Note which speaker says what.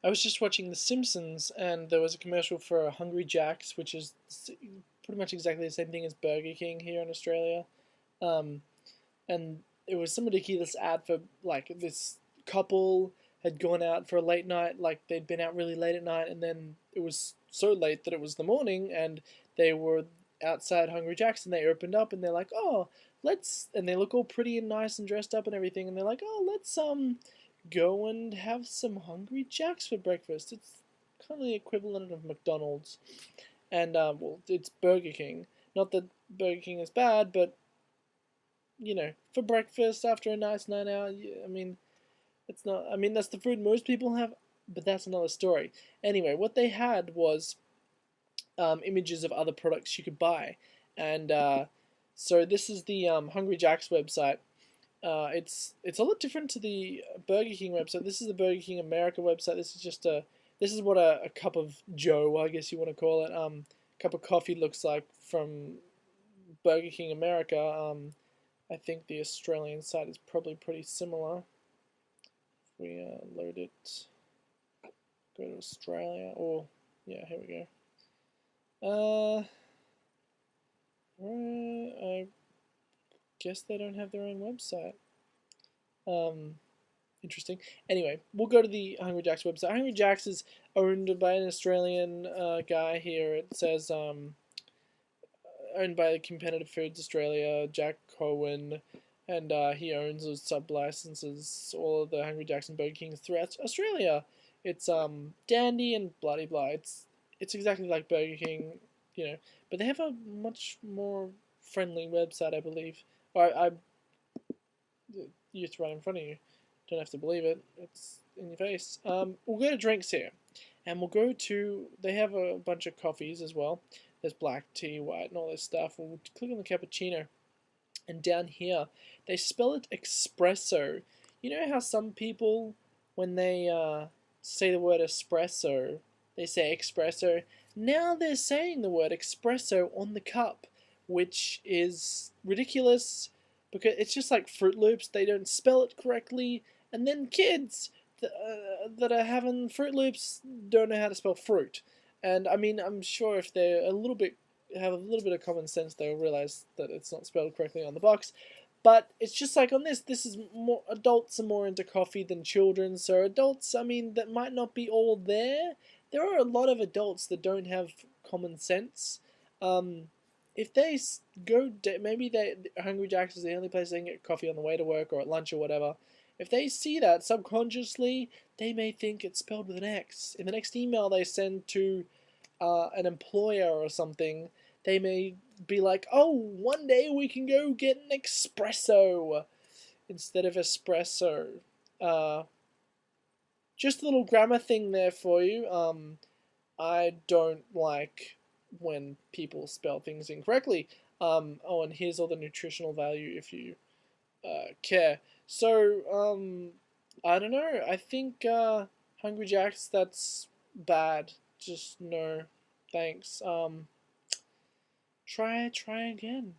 Speaker 1: I was just watching The Simpsons, and there was a commercial for Hungry Jack's, which is pretty much exactly the same thing as Burger King here in Australia. Um, and it was some ridiculous ad for like this couple had gone out for a late night, like they'd been out really late at night, and then it was so late that it was the morning, and they were outside Hungry Jack's, and they opened up, and they're like, oh, let's, and they look all pretty and nice and dressed up and everything, and they're like, oh, let's go and have some Hungry Jacks for breakfast. It's kind of the equivalent of McDonald's, and well, it's Burger King. Not that Burger King is bad, but for breakfast after a nice night out, I mean, it's not. I mean, that's the food most people have, but that's another story. Anyway, what they had was images of other products you could buy, and so this is the Hungry Jack's website. It's a lot different to the Burger King website. This is the Burger King America website. This is what a cup of Joe, I guess you want to call it, cup of coffee looks like from Burger King America. I think the Australian site is probably pretty similar. If we load it, go to Australia, or yeah, here we go. I guess they don't have their own website. Interesting. Anyway, we'll go to the Hungry Jack's website. Hungry Jack's is owned by an Australian guy here. It says owned by Competitive Foods Australia, Jack Cohen, and he owns or sub-licenses all of the Hungry Jacks and Burger Kings throughout Australia. It's dandy and bloody blah. It's exactly like Burger King, but they have a much more friendly website, I believe. I used to right in front of you. Don't have to believe it. It's in your face. We'll go to drinks here, and we'll go to. They have a bunch of coffees as well. There's black tea, white, and all this stuff. We'll click on the cappuccino, and down here they spell it espresso. You know how some people, when they say the word espresso, they say espresso. Now they're saying the word espresso on the cup, which is ridiculous because it's just like Fruit Loops. They don't spell it correctly, and then kids that are having Fruit Loops don't know how to spell fruit. And I mean, I'm sure if they're have a little bit of common sense, they'll realize that it's not spelled correctly on the box. But it's just like on this. This is more adults are more into coffee than children. So adults, I mean, that might not be all there. There are a lot of adults that don't have common sense. If they maybe Hungry Jack's is the only place they can get coffee on the way to work or at lunch or whatever. If they see that subconsciously, they may think it's spelled with an X. In the next email they send to an employer or something, they may be like, "Oh, one day we can go get an espresso instead of espresso." Just a little grammar thing there for you. I don't like when people spell things incorrectly. Oh, and here's all the nutritional value if you care. So, I don't know. I think Hungry Jack's, that's bad. Just no, thanks. Try again.